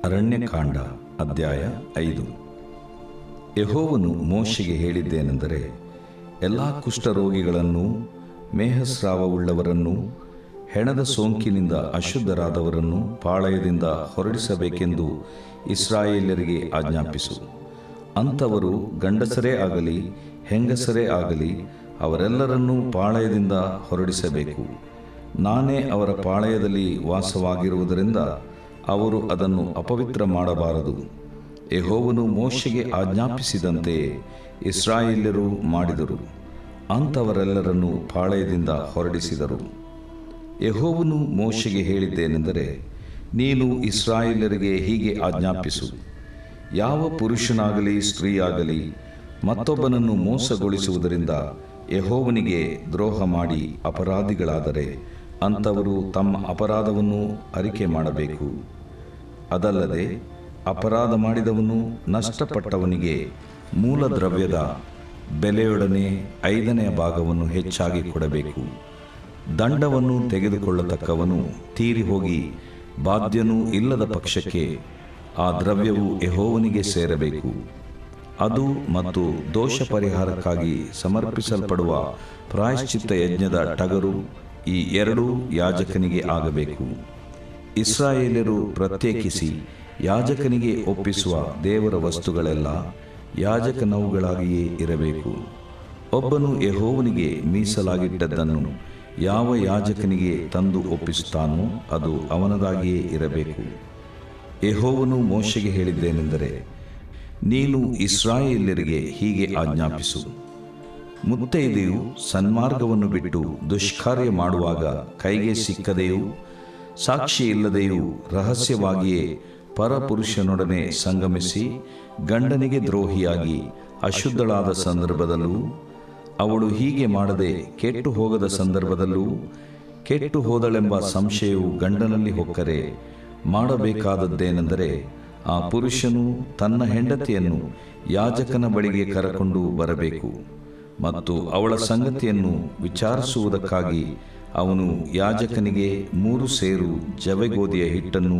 ಅರಣ್ಯಕಾಂಡ ಅಧ್ಯಾಯ 5. ಯೆಹೋವನು ಮೋಶೆಗೆ ಹೇಳಿದ್ದೇನೆಂದರೆ, ಎಲ್ಲ ಕುಷ್ಠರೋಗಿಗಳನ್ನೂ, ಮೇಹಸ್ರಾವವುಳ್ಳವರನ್ನೂ, ಹೆಣದ ಸೋಂಕಿನಿಂದ ಅಶುದ್ಧರಾದವರನ್ನು ಪಾಳೆಯದಿಂದ ಹೊರಡಿಸಬೇಕೆಂದು ಇಸ್ರಾಯೇಲ್ಯರಿಗೆ ಆಜ್ಞಾಪಿಸು. ಅಂಥವರು ಗಂಡಸರೇ ಆಗಲಿ ಹೆಂಗಸರೇ ಆಗಲಿ ಅವರೆಲ್ಲರನ್ನೂ ಪಾಳೆಯದಿಂದ ಹೊರಡಿಸಬೇಕು. ನಾನೇ ಅವರ ಪಾಳೆಯದಲ್ಲಿ ವಾಸವಾಗಿರುವುದರಿಂದ ಅವರು ಅದನ್ನು ಅಪವಿತ್ರ ಮಾಡಬಾರದು. ಯೆಹೋವನು ಮೋಶೆಗೆ ಆಜ್ಞಾಪಿಸಿದಂತೆಯೇ ಇಸ್ರಾಯೇಲ್ಯರು ಮಾಡಿದರು. ಅಂಥವರೆಲ್ಲರನ್ನೂ ಪಾಳೆಯದಿಂದ ಹೊರಡಿಸಿದರು. ಯೆಹೋವನು ಮೋಶೆಗೆ ಹೇಳಿದ್ದೇನೆಂದರೆ, ನೀನು ಇಸ್ರಾಯೇಲ್ಯರಿಗೆ ಹೀಗೆ ಆಜ್ಞಾಪಿಸು, ಯಾವ ಪುರುಷನಾಗಲಿ ಸ್ತ್ರೀಯಾಗಲಿ ಮತ್ತೊಬ್ಬನನ್ನು ಮೋಸಗೊಳಿಸುವುದರಿಂದ ಯೆಹೋವನಿಗೆ ದ್ರೋಹ ಮಾಡಿ ಅಪರಾಧಿಗಳಾದರೆ ಅಂಥವರು ತಮ್ಮ ಅಪರಾಧವನ್ನು ಅರಿಕೆ ಮಾಡಬೇಕು. ಅದಲ್ಲದೆ ಅಪರಾಧ ಮಾಡಿದವನು ನಷ್ಟಪಟ್ಟವನಿಗೆ ಮೂಲ ದ್ರವ್ಯದ ಬೆಲೆಯೊಡನೆ 5ನೇ ಭಾಗವನ್ನು ಹೆಚ್ಚಾಗಿ ಕೊಡಬೇಕು. ದಂಡವನ್ನು ತೆಗೆದುಕೊಳ್ಳತಕ್ಕವನು ತೀರಿ ಹೋಗಿ ಬಾಧ್ಯನೂ ಇಲ್ಲದ ಪಕ್ಷಕ್ಕೆ ಆ ದ್ರವ್ಯವು ಯೆಹೋವನಿಗೆ ಸೇರಬೇಕು. ಅದು ಮತ್ತು ದೋಷ ಪರಿಹಾರಕ್ಕಾಗಿ ಸಮರ್ಪಿಸಲ್ಪಡುವ ಪ್ರಾಯಶ್ಚಿತ್ತ ಯಜ್ಞದ ಟಗರು ಈ ಎರಡೂ ಯಾಜಕನಿಗೆ ಆಗಬೇಕು. ಇಸ್ರಾಯೇಲ್ಯರು ಪ್ರತ್ಯೇಕಿಸಿ ಯಾಜಕನಿಗೆ ಒಪ್ಪಿಸುವ ದೇವರ ವಸ್ತುಗಳೆಲ್ಲ ಯಾಜಕನವುಗಳಾಗಿಯೇ ಇರಬೇಕು. ಒಬ್ಬನು ಯೆಹೋವನಿಗೆ ಮೀಸಲಾಗಿಟ್ಟದ್ದನ್ನು ಯಾವ ಯಾಜಕನಿಗೆ ತಂದು ಒಪ್ಪಿಸುತ್ತಾನೋ ಅದು ಅವನದಾಗಿಯೇ ಇರಬೇಕು. ಯೆಹೋವನು ಮೋಶೆಗೆ ಹೇಳಿದ್ದೇನೆಂದರೆ, ನೀನು ಇಸ್ರಾಯೇಲ್ಯರಿಗೆ ಹೀಗೆ ಆಜ್ಞಾಪಿಸು, ಮುತ್ತೈದೆಯು ಸನ್ಮಾರ್ಗವನ್ನು ಬಿಟ್ಟು ದುಷ್ಕಾರ್ಯ ಮಾಡುವಾಗ ಕೈಗೆ ಸಿಕ್ಕದೆಯೂ ಸಾಕ್ಷಿ ಇಲ್ಲದೆಯೂ ರಹಸ್ಯವಾಗಿಯೇ ಪರಪುರುಷನೊಡನೆ ಸಂಗಮಿಸಿ ಗಂಡನಿಗೆ ದ್ರೋಹಿಯಾಗಿ ಅಶುದ್ಧಳಾದ ಸಂದರ್ಭದಲ್ಲೂ, ಅವಳು ಹೀಗೆ ಮಾಡದೆ ಕೆಟ್ಟು ಹೋಗದ ಸಂದರ್ಭದಲ್ಲೂ, ಕೆಟ್ಟು ಹೋದಳೆಂಬ ಸಂಶಯವು ಗಂಡನಲ್ಲಿ ಹೊಕ್ಕರೆ ಮಾಡಬೇಕಾದದ್ದೇನೆಂದರೆ, ಆ ಪುರುಷನು ತನ್ನ ಹೆಂಡತಿಯನ್ನು ಯಾಜಕನ ಬಳಿಗೆ ಕರಕೊಂಡು ಬರಬೇಕು ಮತ್ತು ಅವಳ ಸಂಗತಿಯನ್ನು ವಿಚಾರಿಸುವುದಕ್ಕಾಗಿ ಅವನು ಯಾಜಕನಿಗೆ 3 ಸೇರು ಜವೆಗೋದಿಯ ಹಿಟ್ಟನ್ನು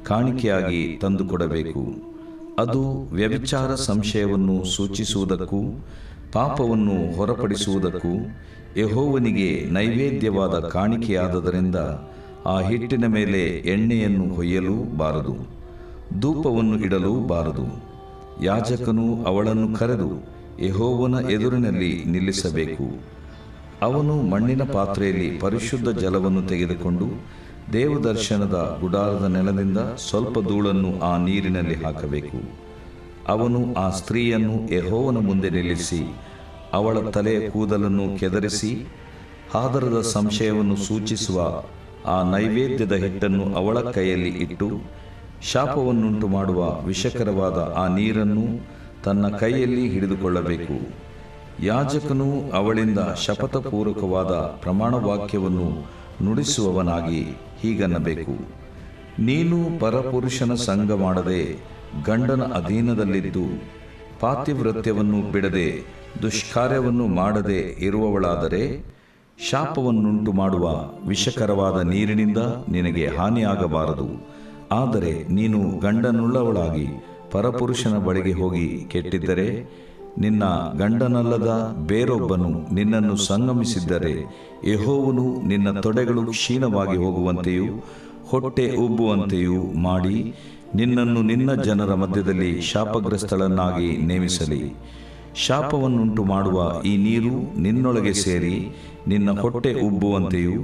ಕಾಣಿಕೆಯಾಗಿ ತಂದುಕೊಡಬೇಕು. ಅದು ವ್ಯಭಿಚಾರ ಸಂಶಯವನ್ನು ಸೂಚಿಸುವುದಕ್ಕೂ ಪಾಪವನ್ನು ಹೊರಪಡಿಸುವುದಕ್ಕೂ ಯೆಹೋವನಿಗೆ ನೈವೇದ್ಯವಾದ ಕಾಣಿಕೆಯಾದದರಿಂದ ಆ ಹಿಟ್ಟಿನ ಮೇಲೆ ಎಣ್ಣೆಯನ್ನು ಹೊಯ್ಯಲೂ ಬಾರದು, ಧೂಪವನ್ನು ಇಡಲೂ ಬಾರದು. ಯಾಜಕನು ಅವಳನ್ನು ಕರೆದು ಯೆಹೋವನ ಎದುರಿನಲ್ಲಿ ನಿಲ್ಲಿಸಬೇಕು. ಅವನು ಮಣ್ಣಿನ ಪಾತ್ರೆಯಲ್ಲಿ ಪರಿಶುದ್ಧ ಜಲವನ್ನು ತೆಗೆದುಕೊಂಡು ದೇವದರ್ಶನದ ಗುಡಾರದ ನೆಲದಿಂದ ಸ್ವಲ್ಪ ಧೂಳನ್ನು ಆ ನೀರಿನಲ್ಲಿ ಹಾಕಬೇಕು. ಅವನು ಆ ಸ್ತ್ರೀಯನ್ನು ಯೆಹೋವನ ಮುಂದೆ ನಿಲ್ಲಿಸಿ ಅವಳ ತಲೆಯ ಕೂದಲನ್ನು ಕೆದರಿಸಿ ಹಾದರದ ಸಂಶಯವನ್ನು ಸೂಚಿಸುವ ಆ ನೈವೇದ್ಯದ ಹಿಟ್ಟನ್ನು ಅವಳ ಕೈಯಲ್ಲಿ ಇಟ್ಟು ಶಾಪವನ್ನುಂಟು ಮಾಡುವ ವಿಷಕರವಾದ ಆ ನೀರನ್ನು ತನ್ನ ಕೈಯಲ್ಲಿ ಹಿಡಿದುಕೊಳ್ಳಬೇಕು. ಯಾಜಕನು ಅವಳಿಂದ ಶಪಥಪೂರ್ವಕವಾದ ಪ್ರಮಾಣವಾಕ್ಯವನ್ನು ನುಡಿಸುವವನಾಗಿ ಹೀಗನ್ನಬೇಕು, ನೀನು ಪರಪುರುಷನ ಸಂಗ ಮಾಡದೆ ಗಂಡನ ಅಧೀನದಲ್ಲಿದ್ದು ಪಾತಿವ್ರತ್ಯವನ್ನು ಬಿಡದೆ ದುಷ್ಕಾರ್ಯವನ್ನು ಮಾಡದೆ ಇರುವವಳಾದರೆ ಶಾಪವನ್ನುಂಟು ಮಾಡುವ ವಿಷಕರವಾದ ನೀರಿನಿಂದ ನಿನಗೆ ಹಾನಿಯಾಗಬಾರದು. ಆದರೆ ನೀನು ಗಂಡನುಳ್ಳವಳಾಗಿ ಪರಪುರುಷನ ಬಳಿಗೆ ಹೋಗಿ ಕೆಟ್ಟಿದ್ದರೆ, ನಿನ್ನ ಗಂಡನಲ್ಲದ ಬೇರೊಬ್ಬನು ನಿನ್ನನ್ನು ಸಂಗಮಿಸಿದ್ದರೆ, ಯೆಹೋವನು ನಿನ್ನ ತೊಡೆಗಳು ಕ್ಷೀಣವಾಗಿ ಹೋಗುವಂತೆಯೂ ಹೊಟ್ಟೆ ಉಬ್ಬುವಂತೆಯೂ ಮಾಡಿ ನಿನ್ನನ್ನು ನಿನ್ನ ಜನರ ಮಧ್ಯದಲ್ಲಿ ಶಾಪಗ್ರಸ್ತಳನ್ನಾಗಿ ನೇಮಿಸಲಿ. ಶಾಪವನ್ನುಂಟು ಮಾಡುವ ಈ ನೀರು ನಿನ್ನೊಳಗೆ ಸೇರಿ ನಿನ್ನ ಹೊಟ್ಟೆ ಉಬ್ಬುವಂತೆಯೂ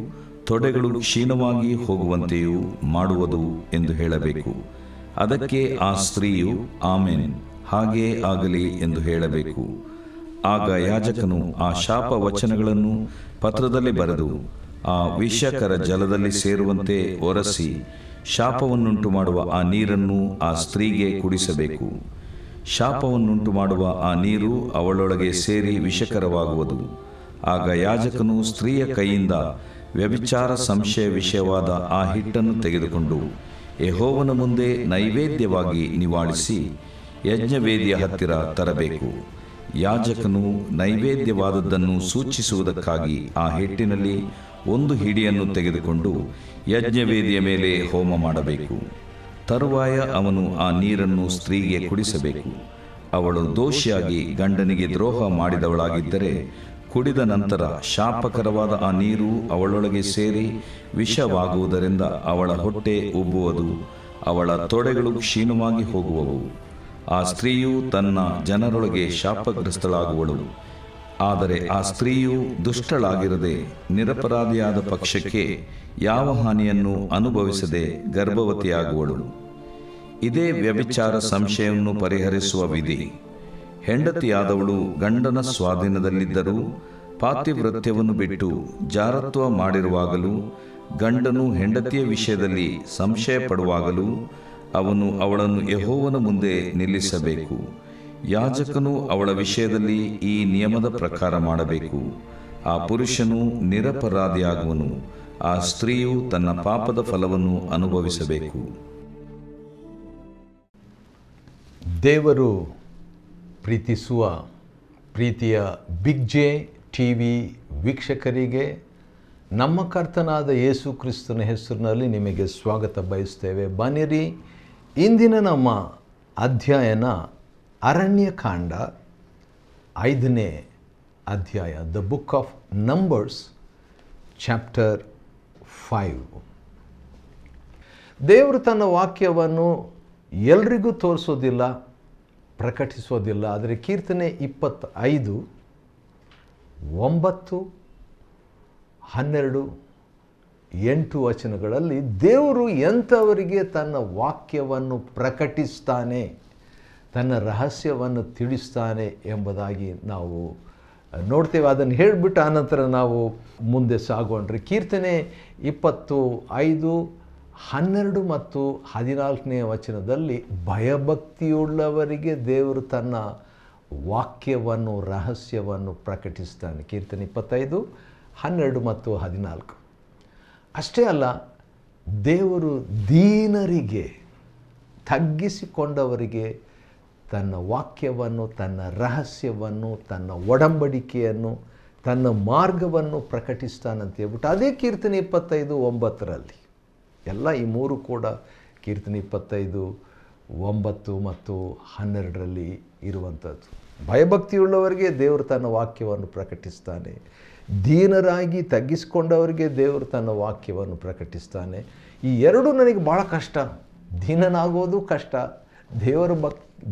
ತೊಡೆಗಳು ಕ್ಷೀಣವಾಗಿ ಹೋಗುವಂತೆಯೂ ಮಾಡುವುದು ಎಂದು ಹೇಳಬೇಕು. ಅದಕ್ಕೆ ಆ ಸ್ತ್ರೀಯು ಆಮೆನ್, ಹಾಗೇ ಆಗಲಿ ಎಂದು ಹೇಳಬೇಕು. ಆಗ ಯಾಜಕನು ಆ ಶಾಪ ವಚನಗಳನ್ನು ಪತ್ರದಲ್ಲಿ ಬರೆದು ಆ ವಿಷಕರ ಜಲದಲ್ಲಿ ಸೇರುವಂತೆ ಒರೆಸಿ ಶಾಪವನ್ನುಂಟು ಮಾಡುವ ಆ ನೀರನ್ನು ಆ ಸ್ತ್ರೀಗೆ ಕುಡಿಸಬೇಕು. ಶಾಪವನ್ನುಂಟು ಮಾಡುವ ಆ ನೀರು ಅವಳೊಳಗೆ ಸೇರಿ ವಿಷಕರವಾಗುವುದು. ಆಗ ಯಾಜಕನು ಸ್ತ್ರೀಯ ಕೈಯಿಂದ ವ್ಯಭಿಚಾರ ಸಂಶಯ ವಿಷಯವಾದ ಆ ಹಿಟ್ಟನ್ನು ತೆಗೆದುಕೊಂಡು ಯೆಹೋವನ ಮುಂದೆ ನೈವೇದ್ಯವಾಗಿ ನಿವಾಳಿಸಿ ಯಜ್ಞವೇದಿಯ ಹತ್ತಿರ ತರಬೇಕು. ಯಾಜಕನು ನೈವೇದ್ಯವಾದದ್ದನ್ನು ಸೂಚಿಸುವುದಕ್ಕಾಗಿ ಆ ಹಿಟ್ಟಿನಲ್ಲಿ ಒಂದು ಹಿಡಿಯನ್ನು ತೆಗೆದುಕೊಂಡು ಯಜ್ಞವೇದಿಯ ಮೇಲೆ ಹೋಮ ಮಾಡಬೇಕು. ತರುವಾಯ ಅವನು ಆ ನೀರನ್ನು ಸ್ತ್ರೀಗೆ ಕುಡಿಸಬೇಕು. ಅವಳು ದೋಷಿಯಾಗಿ ಗಂಡನಿಗೆ ದ್ರೋಹ ಮಾಡಿದವಳಾಗಿದ್ದರೆ ಕುಡಿದ ನಂತರ ಶಾಪಕರವಾದ ಆ ನೀರು ಅವಳೊಳಗೆ ಸೇರಿ ವಿಷವಾಗುವುದರಿಂದ ಅವಳ ಹೊಟ್ಟೆ ಉಬ್ಬುವುದು, ಅವಳ ತೊಡೆಗಳು ಕ್ಷೀಣವಾಗಿ ಹೋಗುವವು. ಆ ಸ್ತ್ರೀಯು ತನ್ನ ಜನರೊಳಗೆ ಶಾಪಗ್ರಸ್ತಳಾಗುವಳು. ಆದರೆ ಆ ಸ್ತ್ರೀಯು ದುಷ್ಟಳಾಗಿರದೆ ನಿರಪರಾಧಿಯಾದ ಪಕ್ಷಕ್ಕೆ ಯಾವ ಹಾನಿಯನ್ನು ಅನುಭವಿಸದೆ ಗರ್ಭವತಿಯಾಗುವಳು. ಇದೇ ವ್ಯಭಿಚಾರ ಸಂಶಯವನ್ನು ಪರಿಹರಿಸುವ ವಿಧಿ. ಹೆಂಡತಿಯಾದವಳು ಗಂಡನ ಸ್ವಾಧೀನದಲ್ಲಿದ್ದರೂ ಪಾತಿವ್ರತ್ಯವನ್ನು ಬಿಟ್ಟು ಜಾರತ್ವ ಮಾಡಿರುವಾಗಲೂ, ಗಂಡನು ಹೆಂಡತಿಯ ವಿಷಯದಲ್ಲಿ ಸಂಶಯ ಪಡುವಾಗಲೂ ಅವನು ಅವಳನ್ನು ಯೆಹೋವನ ಮುಂದೆ ನಿಲ್ಲಿಸಬೇಕು. ಯಾಜಕನು ಅವಳ ವಿಷಯದಲ್ಲಿ ಈ ನಿಯಮದ ಪ್ರಕಾರ ಮಾಡಬೇಕು. ಆ ಪುರುಷನು ನಿರಪರಾಧಿಯಾಗುವನು. ಆ ಸ್ತ್ರೀಯು ತನ್ನ ಪಾಪದ ಫಲವನ್ನು ಅನುಭವಿಸಬೇಕು. ದೇವರು ಪ್ರೀತಿಸುವ ಪ್ರೀತಿಯ ಬಿಗ್ ಜೆ ಟಿವಿ ವೀಕ್ಷಕರಿಗೆ ನಮ್ಮ ಕರ್ತನಾದ ಯೇಸು ಕ್ರಿಸ್ತನ ಹೆಸರಿನಲ್ಲಿ ನಿಮಗೆ ಸ್ವಾಗತ ಬಯಸ್ತೇವೆ. ಬನ್ನಿರಿ, ಇಂದಿನ ನಮ್ಮ ಅಧ್ಯಯನ ಅರಣ್ಯಕಾಂಡ 5ನೇ ಅಧ್ಯಾಯ, the book of numbers chapter 5. ದೇವರು ತನ್ನ ವಾಕ್ಯವನ್ನು ಎಲ್ರಿಗೂ ತೋರಿಸೋದಿಲ್ಲ, ಪ್ರಕಟಿಸೋದಿಲ್ಲ. ಆದರೆ ಕೀರ್ತನೆ 25, 9, 12, 8 ವಚನಗಳಲ್ಲಿ ದೇವರು ಎಂಥವರಿಗೆ ತನ್ನ ವಾಕ್ಯವನ್ನು ಪ್ರಕಟಿಸ್ತಾನೆ, ತನ್ನ ರಹಸ್ಯವನ್ನು ತಿಳಿಸ್ತಾನೆ ಎಂಬುದಾಗಿ ನಾವು ನೋಡ್ತೇವೆ. ಅದನ್ನು ಹೇಳಿಬಿಟ್ಟು ಆನಂತರ ನಾವು ಮುಂದೆ ಸಾಗೋಣ್ರಿ. ಕೀರ್ತನೆ 25, 12 ಮತ್ತು 14ನೇ ವಚನದಲ್ಲಿ ಭಯಭಕ್ತಿಯುಳ್ಳವರಿಗೆ ದೇವರು ತನ್ನ ವಾಕ್ಯವನ್ನು, ರಹಸ್ಯವನ್ನು ಪ್ರಕಟಿಸ್ತಾನೆ. ಕೀರ್ತನೆ 25, 12 ಮತ್ತು 14. ಅಷ್ಟೇ ಅಲ್ಲ, ದೇವರು ದೀನರಿಗೆ, ತಗ್ಗಿಸಿಕೊಂಡವರಿಗೆ ತನ್ನ ವಾಕ್ಯವನ್ನು, ತನ್ನ ರಹಸ್ಯವನ್ನು, ತನ್ನ ಒಡಂಬಡಿಕೆಯನ್ನು, ತನ್ನ ಮಾರ್ಗವನ್ನು ಪ್ರಕಟಿಸ್ತಾನಂತ ಹೇಳ್ಬಿಟ್ಟು ಅದೇ ಕೀರ್ತನೆ 25, 9ರಲ್ಲಿ ಎಲ್ಲ ಈ ಮೂರು ಕೂಡ ಕೀರ್ತನೆ 25, 9 ಮತ್ತು 12ರಲ್ಲಿ ಇರುವಂಥದ್ದು. ಭಯಭಕ್ತಿಯುಳ್ಳವರಿಗೆ ದೇವರು ತನ್ನ ವಾಕ್ಯವನ್ನು ಪ್ರಕಟಿಸ್ತಾನೆ. ದೀನರಾಗಿ ತಗ್ಗಿಸಿಕೊಂಡವರಿಗೆ ದೇವರು ತನ್ನ ವಾಕ್ಯವನ್ನು ಪ್ರಕಟಿಸ್ತಾನೆ. ಈ ಎರಡೂ ನನಗೆ ಭಾಳ ಕಷ್ಟ. ದೀನನಾಗೋದು ಕಷ್ಟ, ದೇವರ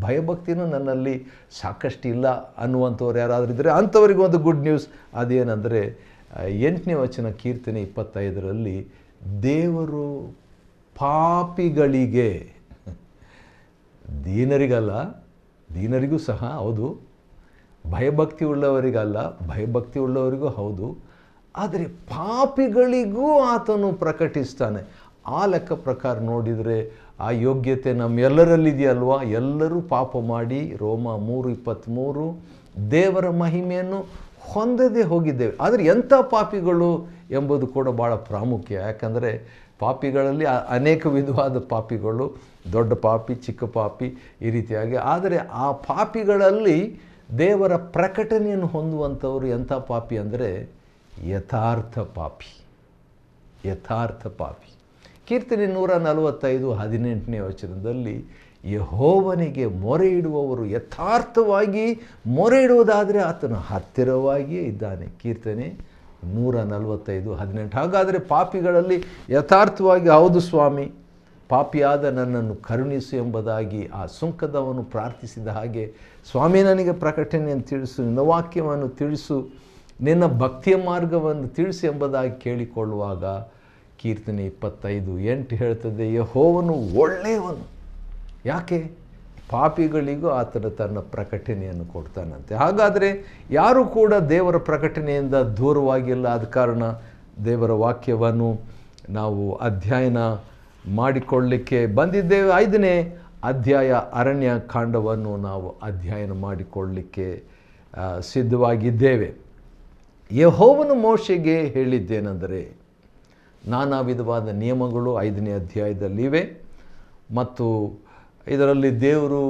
ಭಯಭಕ್ತಿನೂ ನನ್ನಲ್ಲಿ ಸಾಕಷ್ಟು ಇಲ್ಲ ಅನ್ನುವಂಥವ್ರು ಯಾರಾದರೂ ಇದ್ದರೆ ಅಂಥವ್ರಿಗೆ ಒಂದು ಗುಡ್ ನ್ಯೂಸ್. ಅದೇನೆಂದರೆ 8ನೇ ವಚನ ಕೀರ್ತನೆ 25ರಲ್ಲಿ ದೇವರು ಪಾಪಿಗಳಿಗೆ, ದೀನರಿಗಲ್ಲ, ದೀನರಿಗೂ ಸಹ ಹೌದು, ಭಯಭಕ್ತಿ ಉಳ್ಳವರಿಗಲ್ಲ, ಭಯಭಕ್ತಿ ಉಳ್ಳವರಿಗೂ ಹೌದು, ಆದರೆ ಪಾಪಿಗಳಿಗೂ ಆತನು ಪ್ರಕಟಿಸ್ತಾನೆ. ಆ ಲೆಕ್ಕ ಪ್ರಕಾರ ನೋಡಿದರೆ ಆ ಯೋಗ್ಯತೆ ನಮ್ಮೆಲ್ಲರಲ್ಲಿದೆಯಲ್ವಾ? ಎಲ್ಲರೂ ಪಾಪ ಮಾಡಿ ರೋಮ 3:23 ದೇವರ ಮಹಿಮೆಯನ್ನು ಹೊಂದದೇ ಹೋಗಿದ್ದೇವೆ. ಆದರೆ ಎಂಥ ಪಾಪಿಗಳು ಎಂಬುದು ಕೂಡ ಭಾಳ ಪ್ರಾಮುಖ್ಯ. ಯಾಕಂದರೆ ಪಾಪಿಗಳಲ್ಲಿ ಅನೇಕ ವಿಧವಾದ ಪಾಪಿಗಳು, ದೊಡ್ಡ ಪಾಪಿ, ಚಿಕ್ಕ ಪಾಪಿ, ಈ ರೀತಿಯಾಗಿ. ಆದರೆ ಆ ಪಾಪಿಗಳಲ್ಲಿ ದೇವರ ಪ್ರಕಟಣೆಯನ್ನು ಹೊಂದುವಂಥವರು ಎಂಥ ಪಾಪಿ ಅಂದರೆ ಯಥಾರ್ಥ ಪಾಪಿ, ಯಥಾರ್ಥ ಪಾಪಿ. ಕೀರ್ತನೆ 145, 18ನೇ ವಚನದಲ್ಲಿ ಯೆಹೋವನಿಗೆ ಮೊರೆ ಇಡುವವರು ಯಥಾರ್ಥವಾಗಿ ಮೊರೆ ಇಡುವುದಾದರೆ ಆತನು ಹತ್ತಿರವಾಗಿಯೇ ಇದ್ದಾನೆ. ಕೀರ್ತನೆ 145, 18. ಹಾಗಾದರೆ ಪಾಪಿಗಳಲ್ಲಿ ಯಥಾರ್ಥವಾಗಿ ಹೌದು ಸ್ವಾಮಿ, ಪಾಪಿಯಾದ ನನ್ನನ್ನು ಕರುಣಿಸು ಎಂಬುದಾಗಿ ಆ ಸುಂಕದವನು ಪ್ರಾರ್ಥಿಸಿದ ಹಾಗೆ, ಸ್ವಾಮಿ ನನಗೆ ಪ್ರಕಟಣೆಯನ್ನು ತಿಳಿಸು, ನಿನ್ನ ವಾಕ್ಯವನ್ನು ತಿಳಿಸು, ನಿನ್ನ ಭಕ್ತಿಯ ಮಾರ್ಗವನ್ನು ತಿಳಿಸು ಎಂಬುದಾಗಿ ಕೇಳಿಕೊಳ್ಳುವಾಗ ಕೀರ್ತನೆ 25, 8 ಹೇಳ್ತದೆ, ಯೆಹೋವನು ಒಳ್ಳೆಯವನು. ಯಾಕೆ? ಪಾಪಿಗಳಿಗೂ ಆತನು ತನ್ನ ಪ್ರಕಟಣೆಯನ್ನು ಕೊಡ್ತಾನಂತೆ. ಹಾಗಾದರೆ ಯಾರೂ ಕೂಡ ದೇವರ ಪ್ರಕಟಣೆಯಿಂದ ದೂರವಾಗಿಲ್ಲ. ಆದ ಕಾರಣ ದೇವರ ವಾಕ್ಯವನ್ನು ನಾವು ಅಧ್ಯಯನ ಮಾಡಿಕೊಳ್ಳಲಿಕ್ಕೆ ಬಂದಿದ್ದೇವೆ. 5ನೇ ಅಧ್ಯಾಯ ಅರಣ್ಯ ಕಾಂಡವನ್ನು ನಾವು ಅಧ್ಯಯನ ಮಾಡಿಕೊಳ್ಳಲಿಕ್ಕೆ ಸಿದ್ಧವಾಗಿದ್ದೇವೆ. ಯೆಹೋವನು ಮೋಶೆಗೆ ಹೇಳಿದ್ದೇನೆಂದರೆ, ನಾನಾ ವಿಧವಾದ ನಿಯಮಗಳು 5ನೇ ಅಧ್ಯಾಯದಲ್ಲಿವೆ ಮತ್ತು ಇದರಲ್ಲಿ ದೇವರು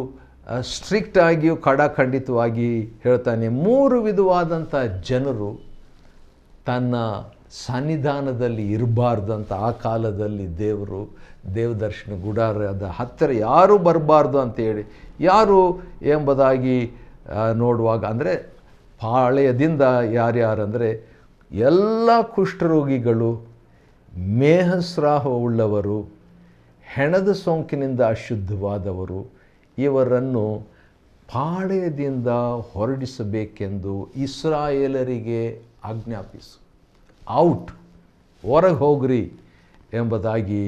ಸ್ಟ್ರಿಕ್ಟಾಗಿಯೂ ಕಡಾಖಂಡಿತವಾಗಿ ಹೇಳ್ತಾನೆ. 3 ವಿಧವಾದಂಥ ಜನರು ತನ್ನ ಸನ್ನಿಧಾನದಲ್ಲಿ ಇರಬಾರ್ದಂತ ಆ ಕಾಲದಲ್ಲಿ ದೇವದರ್ಶನ ಗುಡಾರದ ಹತ್ತಿರ ಯಾರೂ ಬರಬಾರ್ದು ಅಂತೇಳಿ ಯಾರು ಎಂಬುದಾಗಿ ನೋಡುವಾಗ ಅಂದರೆ ಪಾಳೆಯದಿಂದ ಯಾರ್ಯಾರಂದರೆ ಎಲ್ಲ ಕುಷ್ಠರೋಗಿಗಳು, ಮೇಹಸ್ರಾವವುಳ್ಳವರು, ಹೆಣದ ಸೋಂಕಿನಿಂದ ಅಶುದ್ಧವಾದವರು ಇವರನ್ನು ಪಾಳೆಯದಿಂದ ಹೊರಡಿಸಬೇಕೆಂದು ಇಸ್ರಾಯೇಲರಿಗೆ ಆಜ್ಞಾಪಿಸು. ಔಟ್, ಹೊರಗೆ ಹೋಗ್ರಿ ಎಂಬುದಾಗಿ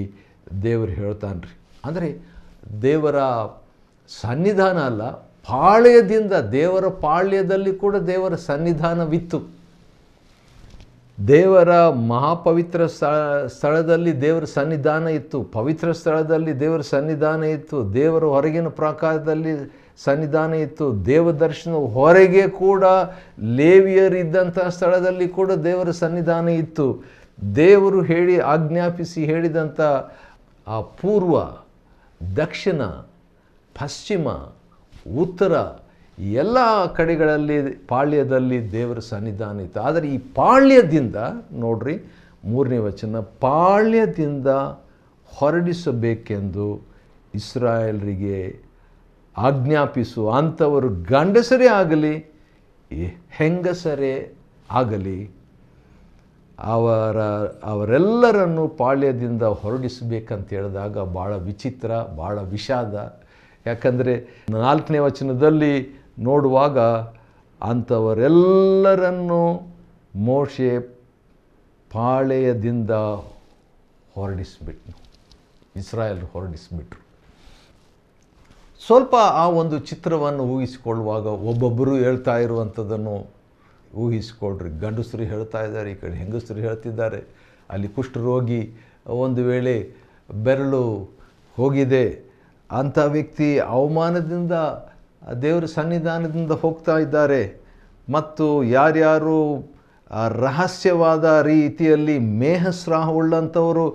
ದೇವರು ಹೇಳ್ತಾನೆ ರೀ. ಅಂದರೆ ದೇವರ ಸನ್ನಿಧಾನ ಅಲ್ಲ, ಪಾಳ್ಯದಿಂದ, ದೇವರ ಪಾಳ್ಯದಲ್ಲಿ ಕೂಡ ದೇವರ ಸನ್ನಿಧಾನವಿತ್ತು. ದೇವರ ಮಹಾಪವಿತ್ರ ಸ್ಥಳದಲ್ಲಿ ದೇವರ ಸನ್ನಿಧಾನ ಇತ್ತು, ಪವಿತ್ರ ಸ್ಥಳದಲ್ಲಿ ದೇವರ ಸನ್ನಿಧಾನ ಇತ್ತು, ದೇವರ ಹೊರಗಿನ ಪ್ರಾಕಾರದಲ್ಲಿ ಸನ್ನಿಧಾನ ಇತ್ತು, ದೇವದರ್ಶನ ಹೊರಗೆ ಕೂಡ ಲೇವಿಯರಿದ್ದಂಥ ಸ್ಥಳದಲ್ಲಿ ಕೂಡ ದೇವರ ಸನ್ನಿಧಾನ ಇತ್ತು. ದೇವರು ಆಜ್ಞಾಪಿಸಿ ಹೇಳಿದಂಥ ಆ ಪೂರ್ವ, ದಕ್ಷಿಣ, ಪಶ್ಚಿಮ, ಉತ್ತರ ಎಲ್ಲ ಕಡೆಗಳಲ್ಲಿ ಪಾಳ್ಯದಲ್ಲಿ ದೇವರ ಸನ್ನಿಧಾನ ಇತ್ತು. ಆದರೆ ಈ ಪಾಳ್ಯದಿಂದ ನೋಡ್ರಿ 3ನೇ ವಚನ, ಪಾಳ್ಯದಿಂದ ಹೊರಡಿಸಬೇಕೆಂದು ಇಸ್ರಾಯೇಲರಿಗೆ ಆಜ್ಞಾಪಿಸು. ಅಂಥವರು ಗಂಡಸರೇ ಆಗಲಿ ಹೆಂಗಸರೇ ಆಗಲಿ ಅವರೆಲ್ಲರನ್ನು ಪಾಳ್ಯದಿಂದ ಹೊರಡಿಸಬೇಕಂತ ಹೇಳಿದಾಗ ಭಾಳ ವಿಚಿತ್ರ, ಭಾಳ ವಿಷಾದ. ಯಾಕಂದರೆ 4ನೇ ವಚನದಲ್ಲಿ ನೋಡುವಾಗ ಅಂಥವರೆಲ್ಲರನ್ನು ಮೋಶೆ ಪಾಳೆಯದಿಂದ ಹೊರಡಿಸ್ಬಿಟ್ನು, ಇಸ್ರಾಯೇಲ್ ಹೊರಡಿಸ್ಬಿಟ್ರು. ಸ್ವಲ್ಪ ಆ ಒಂದು ಚಿತ್ರವನ್ನು ಊಹಿಸಿಕೊಳ್ಳುವಾಗ ಒಬ್ಬೊಬ್ಬರು ಹೇಳ್ತಾ ಇರುವಂಥದ್ದನ್ನು ಊಹಿಸಿಕೊಳ್ರಿ. ಗಂಡಸರು ಹೇಳ್ತಾ ಇದ್ದಾರೆ, ಈ ಕಡೆ ಹೆಂಗಸರು ಹೇಳ್ತಿದ್ದಾರೆ. ಅಲ್ಲಿ ಕುಷ್ಠರೋಗಿ ಒಂದು ವೇಳೆ ಬೆರಳು ಹೋಗಿದೆ, ಅಂಥ ವ್ಯಕ್ತಿ ಅವಮಾನದಿಂದ ದೇವರ ಸನ್ನಿಧಾನದಿಂದ ಹೋಗ್ತಾ ಇದ್ದಾರೆ. ಮತ್ತು ಯಾರ್ಯಾರು ರಹಸ್ಯವಾದ ರೀತಿಯಲ್ಲಿ ಮೇಹಸ್ರಾವವುಳ್ಳಂಥವರು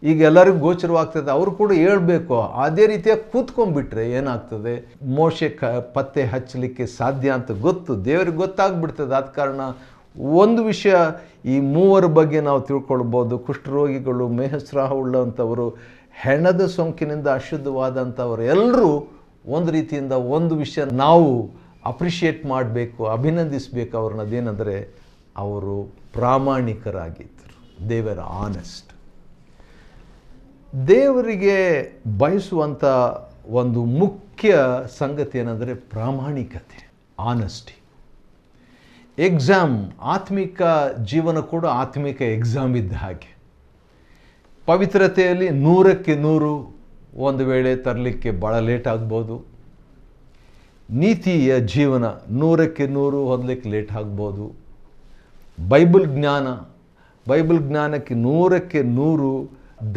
ಈಗ ಎಲ್ಲರಿಗೂ ಗೋಚರವಾಗ್ತದೆ, ಅವರು ಕೂಡ ಹೇಳ್ಬೇಕು. ಅದೇ ರೀತಿಯಾಗಿ ಕೂತ್ಕೊಂಡ್ಬಿಟ್ರೆ ಏನಾಗ್ತದೆ, ಮೋಶೆ ಪತ್ತೆ ಹಚ್ಚಲಿಕ್ಕೆ ಸಾಧ್ಯ ಅಂತ ದೇವ್ರಿಗೆ ಗೊತ್ತಾಗ್ಬಿಡ್ತದೆ. ಆದ ಕಾರಣ ಒಂದು ವಿಷಯ ಈ ಮೂವರ ಬಗ್ಗೆ ನಾವು ತಿಳ್ಕೊಳ್ಬೋದು. ಕುಷ್ಠರೋಗಿಗಳು, ಮೇಹಸ್ರಾವವುಳ್ಳಂಥವರು, ಹೆಣದ ಸೋಂಕಿನಿಂದ ಅಶುದ್ಧವಾದಂಥವರು ಎಲ್ಲರೂ ಒಂದು ರೀತಿಯಿಂದ ಒಂದು ವಿಷಯ ನಾವು ಅಪ್ರಿಷಿಯೇಟ್ ಮಾಡಬೇಕು, ಅಭಿನಂದಿಸಬೇಕು ಅವ್ರನ್ನ. ಅದೇನೆಂದರೆ ಅವರು ಪ್ರಾಮಾಣಿಕರಾಗಿದ್ದರು. ದೇವರ ಆನೆಸ್ಟ್. ದೇವರಿಗೆ ಬಯಸುವಂಥ ಒಂದು ಮುಖ್ಯ ಸಂಗತಿ ಏನಂದರೆ ಪ್ರಾಮಾಣಿಕತೆ, ಆನೆಸ್ಟಿ. ಆತ್ಮಿಕ ಜೀವನ ಕೂಡ ಆತ್ಮಿಕ ಎಕ್ಸಾಮ್ ಇದ್ದ ಹಾಗೆ. ಪವಿತ್ರತೆಯಲ್ಲಿ 100ಕ್ಕೆ 100 ಒಂದು ವೇಳೆ ತರಲಿಕ್ಕೆ ಭಾಳ ಲೇಟ್ ಆಗ್ಬೋದು. ನೀತಿಯ ಜೀವನ 100ಕ್ಕೆ 100 ಹೊಂದಲಿಕ್ಕೆ ಲೇಟ್ ಆಗ್ಬೋದು. ಬೈಬಲ್ ಜ್ಞಾನಕ್ಕೆ 100ಕ್ಕೆ 100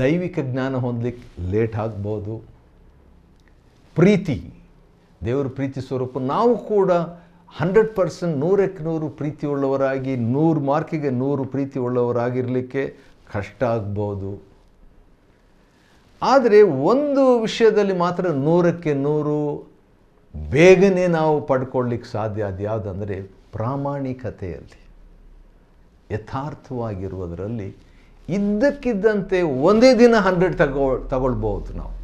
ದೈವಿಕ ಜ್ಞಾನ ಹೊಂದಲಿಕ್ಕೆ ಲೇಟ್ ಆಗ್ಬೋದು. ಪ್ರೀತಿ, ದೇವರ ಪ್ರೀತಿ ಸ್ವರೂಪ, ನಾವು ಕೂಡ 100% 100ಕ್ಕೆ 100 ಪ್ರೀತಿಯುಳ್ಳವರಾಗಿ 100 ಮಾರ್ಕಿಗೆ 100 ಪ್ರೀತಿಯುಳ್ಳವರಾಗಿರಲಿಕ್ಕೆ ಕಷ್ಟ ಆಗ್ಬೋದು. ಆದರೆ ಒಂದು ವಿಷಯದಲ್ಲಿ ಮಾತ್ರ 100ಕ್ಕೆ 100 ಬೇಗನೆ ನಾವು ಪಡ್ಕೊಳ್ಳಿಕ್ಕೆ ಸಾಧ್ಯ. ಅದು ಯಾವುದಂದರೆ ಪ್ರಾಮಾಣಿಕತೆಯಲ್ಲಿ, ಯಥಾರ್ಥವಾಗಿರುವುದರಲ್ಲಿ ಇದ್ದಕ್ಕಿದ್ದಂತೆ ಒಂದೇ ದಿನ 100 ತಗೊಳ್ಬೋದು ನಾವು.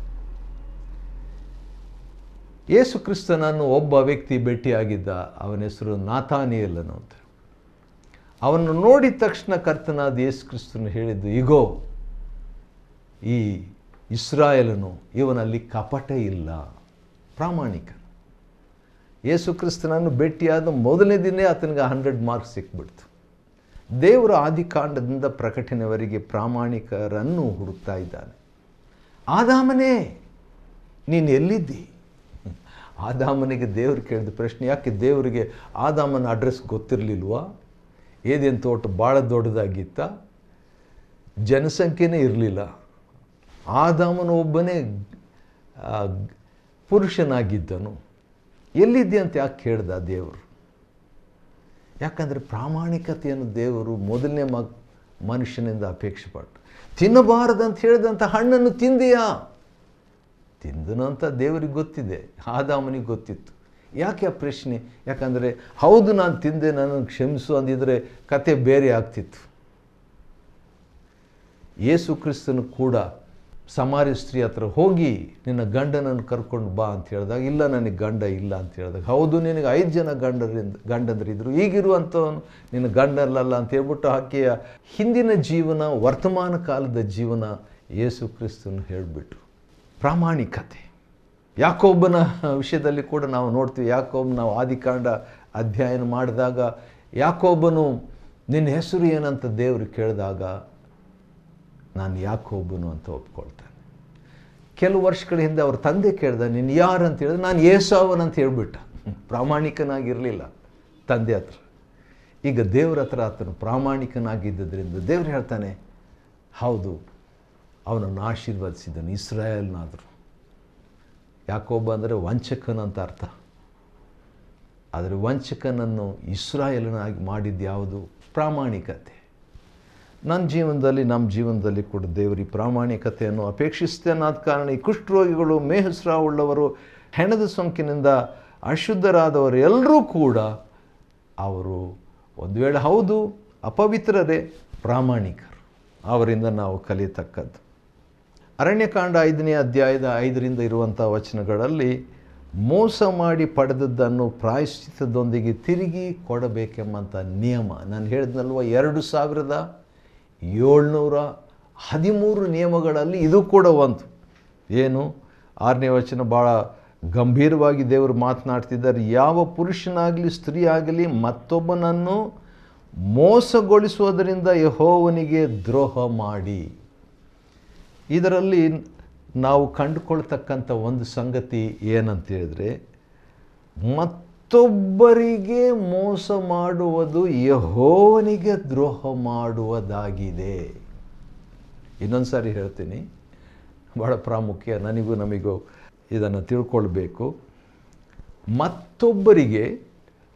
ಯೇಸು ಕ್ರಿಸ್ತನನ್ನು ಒಬ್ಬ ವ್ಯಕ್ತಿ ಭೇಟಿಯಾಗಿದ್ದ, ಅವನ ಹೆಸರು ನಾಥಾನಿಯೇಲನು ಅಂತ. ಅವನು ನೋಡಿದ ತಕ್ಷಣ ಕರ್ತನಾದ ಯೇಸು ಕ್ರಿಸ್ತನು ಹೇಳಿದ್ದು, ಇಗೋ ಈ ಇಸ್ರಾಯೇಲನು, ಇವನಲ್ಲಿ ಕಪಟ ಇಲ್ಲ, ಪ್ರಾಮಾಣಿಕ. ಯೇಸು ಕ್ರಿಸ್ತನನ್ನು ಭೇಟಿಯಾದ ಮೊದಲನೇ ದಿನ ಆತನಿಗೆ 100 ಮಾರ್ಕ್ಸ್ ಸಿಕ್ಬಿಡ್ತು. ದೇವರು ಆದಿಕಾಂಡದಿಂದ ಪ್ರಕಟಣೆವರೆಗೆ ಪ್ರಾಮಾಣಿಕರನ್ನು ಹುಡುಕ್ತಾ ಇದ್ದಾನೆ. ಆದಾಮನೇ, ನೀನು ಎಲ್ಲಿದ್ದಿ? ಆದಾಮನಿಗೆ ದೇವರು ಕೇಳಿದ ಪ್ರಶ್ನೆ. ಯಾಕೆ ದೇವರಿಗೆ ಆದಾಮನ ಅಡ್ರೆಸ್ ಗೊತ್ತಿರಲಿಲ್ವಾ? ಏದೇನು ತೋಟ ಭಾಳ ದೊಡ್ಡದಾಗಿತ್ತ, ಜನಸಂಖ್ಯೆನೇ ಇರಲಿಲ್ಲ. ಆದಾಮನ ಒಬ್ಬನೇ ಪುರುಷನಾಗಿದ್ದನು. ಎಲ್ಲಿದ್ದೆ ಅಂತ ಯಾಕೆ ಕೇಳ್ದ ದೇವರು? ಯಾಕಂದರೆ ಪ್ರಾಮಾಣಿಕತೆಯನ್ನು ದೇವರು ಮೊದಲನೇ ಮನುಷ್ಯನಿಂದ ಅಪೇಕ್ಷೆ ಪಟ್ಟು. ತಿನ್ನಬಾರದಂತ ಹೇಳಿದಂಥ ಹಣ್ಣನ್ನು ತಿಂದೆಯಾ? ತಿಂದನು ಅಂತ ದೇವರಿಗೆ ಗೊತ್ತಿದೆ, ಆದಾಮನಿಗೆ ಗೊತ್ತಿತ್ತು. ಯಾಕೆ ಆ ಪ್ರಶ್ನೆ? ಯಾಕಂದರೆ ಹೌದು ನಾನು ತಿಂದೆ, ನನ್ನನ್ನು ಕ್ಷಮಿಸು ಅಂದಿದ್ರೆ ಕತೆ ಬೇರೆ ಆಗ್ತಿತ್ತು. ಯೇಸು ಕ್ರಿಸ್ತನು ಕೂಡ ಸಮಾರ್ಯ ಸ್ತ್ರೀ ಹತ್ರ ಹೋಗಿ ನಿನ್ನ ಗಂಡನನ್ನು ಕರ್ಕೊಂಡು ಬಾ ಅಂತ ಹೇಳಿದಾಗ, ಇಲ್ಲ ನನಗೆ ಗಂಡ ಇಲ್ಲ ಅಂತ ಹೇಳಿದಾಗ, ಹೌದು ನಿನಗೆ 5 ಜನ ಗಂಡಂದರಿದ್ದರು, ಈಗಿರುವಂಥವನು ನಿನ್ನ ಗಂಡನಲ್ಲ ಅಂತ ಹೇಳ್ಬಿಟ್ಟು ಆಕೆಯ ಹಿಂದಿನ ಜೀವನ, ವರ್ತಮಾನ ಕಾಲದ ಜೀವನ ಯೇಸು ಕ್ರಿಸ್ತನು ಹೇಳಿಬಿಟ್ರು. ಪ್ರಾಮಾಣಿಕತೆ. ಯಾಕೋಬನ ವಿಷಯದಲ್ಲಿ ಕೂಡ ನಾವು ನೋಡ್ತೀವಿ. ಯಾಕೋಬ್ ನಾವು ಆದಿಕಾಂಡ ಅಧ್ಯಯನ ಮಾಡಿದಾಗ ಯಾಕೋಬನು ನಿನ್ನ ಹೆಸರು ಏನಂತ ದೇವರು ಕೇಳಿದಾಗ ನಾನು ಯಾಕೋಬನು ಅಂತ ಒಪ್ಕೊಳ್ತಾನೆ. ಕೆಲವು ವರ್ಷಗಳ ಹಿಂದೆ ಅವ್ರ ತಂದೆ ಕೇಳ್ದ, ನೀನು ಯಾರು ಅಂತ ಹೇಳಿದ್ರೆ ನಾನು ಏಸಾವನ್ ಅಂತ ಹೇಳ್ಬಿಟ್ಟ. ಪ್ರಾಮಾಣಿಕನಾಗಿರಲಿಲ್ಲ ತಂದೆ ಹತ್ರ. ಈಗ ದೇವ್ರ ಹತ್ರ ಆತನು ಪ್ರಾಮಾಣಿಕನಾಗಿದ್ದರಿಂದ ದೇವ್ರು ಹೇಳ್ತಾನೆ, ಹೌದು ಅವನನ್ನು ಆಶೀರ್ವದಿಸಿದನು, ಇಸ್ರಾಯೇಲ್ನಾದರು. ಯಾಕೋಬ ಅಂದರೆ ವಂಚಕನಂತ ಅರ್ಥ. ಆದರೆ ವಂಚಕನನ್ನು ಇಸ್ರಾಯೇಲನಾಗಿ ಮಾಡಿದ್ದು ಯಾವುದು? ಪ್ರಾಮಾಣಿಕತೆ. ನಮ್ಮ ಜೀವನದಲ್ಲಿ ಕೂಡ ದೇವರ ಪ್ರಾಮಾಣಿಕತೆಯನ್ನು ಅಪೇಕ್ಷಿಸ್ತೇನೆ. ಆದ ಕಾರಣ ಈ ಕುಷ್ಠರೋಗಿಗಳು, ಮೇಹಸ್ರಾವುಳ್ಳವರು, ಹೆಣದ ಸೋಂಕಿನಿಂದ ಅಶುದ್ಧರಾದವರು ಎಲ್ಲರೂ ಕೂಡ ಅವರು ಒಂದು ವೇಳೆ ಹೌದು ಅಪವಿತ್ರರೇ, ಪ್ರಾಮಾಣಿಕರು. ಅವರಿಂದ ನಾವು ಕಲಿಯತಕ್ಕದ್ದು. ಅರಣ್ಯಕಾಂಡ 5ನೇ ಅಧ್ಯಾಯದ 5ರಿಂದ ಇರುವಂಥ ವಚನಗಳಲ್ಲಿ ಮೋಸ ಮಾಡಿ ಪಡೆದದ್ದನ್ನು ಪ್ರಾಯಶ್ಚಿತ್ತದೊಂದಿಗೆ ತಿರುಗಿ ಕೊಡಬೇಕೆಂಬಂಥ ನಿಯಮ. ನಾನು ಹೇಳಿದ್ನಲ್ವ, 2713 ನಿಯಮಗಳಲ್ಲಿ ಇದು ಕೂಡ ಒಂದು. ಏನು? 6ನೇ ವಚನ ಭಾಳ ಗಂಭೀರವಾಗಿ ದೇವರು ಮಾತನಾಡ್ತಿದ್ದಾರೆ. ಯಾವ ಪುರುಷನಾಗಲಿ ಸ್ತ್ರೀ ಆಗಲಿ ಮತ್ತೊಬ್ಬನನ್ನು ಮೋಸಗೊಳಿಸುವುದರಿಂದ ಯೆಹೋವನಿಗೆ ದ್ರೋಹ ಮಾಡಿ. ಇದರಲ್ಲಿ ನಾವು ಕಂಡುಕೊಳ್ತಕ್ಕಂಥ ಒಂದು ಸಂಗತಿ ಏನಂತ ಹೇಳಿದ್ರೆ, ಮತ್ತೊಬ್ಬರಿಗೆ ಮೋಸ ಮಾಡುವುದು ಯೆಹೋವನಿಗೆ ದ್ರೋಹ ಮಾಡುವುದಾಗಿದೆ. ಇನ್ನೊಂದು ಸಾರಿ ಹೇಳ್ತೀನಿ, ಭಾಳ ಪ್ರಾಮುಖ್ಯ, ನನಗೂ ನಮಗೂ ಇದನ್ನು ತಿಳ್ಕೊಳ್ಬೇಕು. ಮತ್ತೊಬ್ಬರಿಗೆ,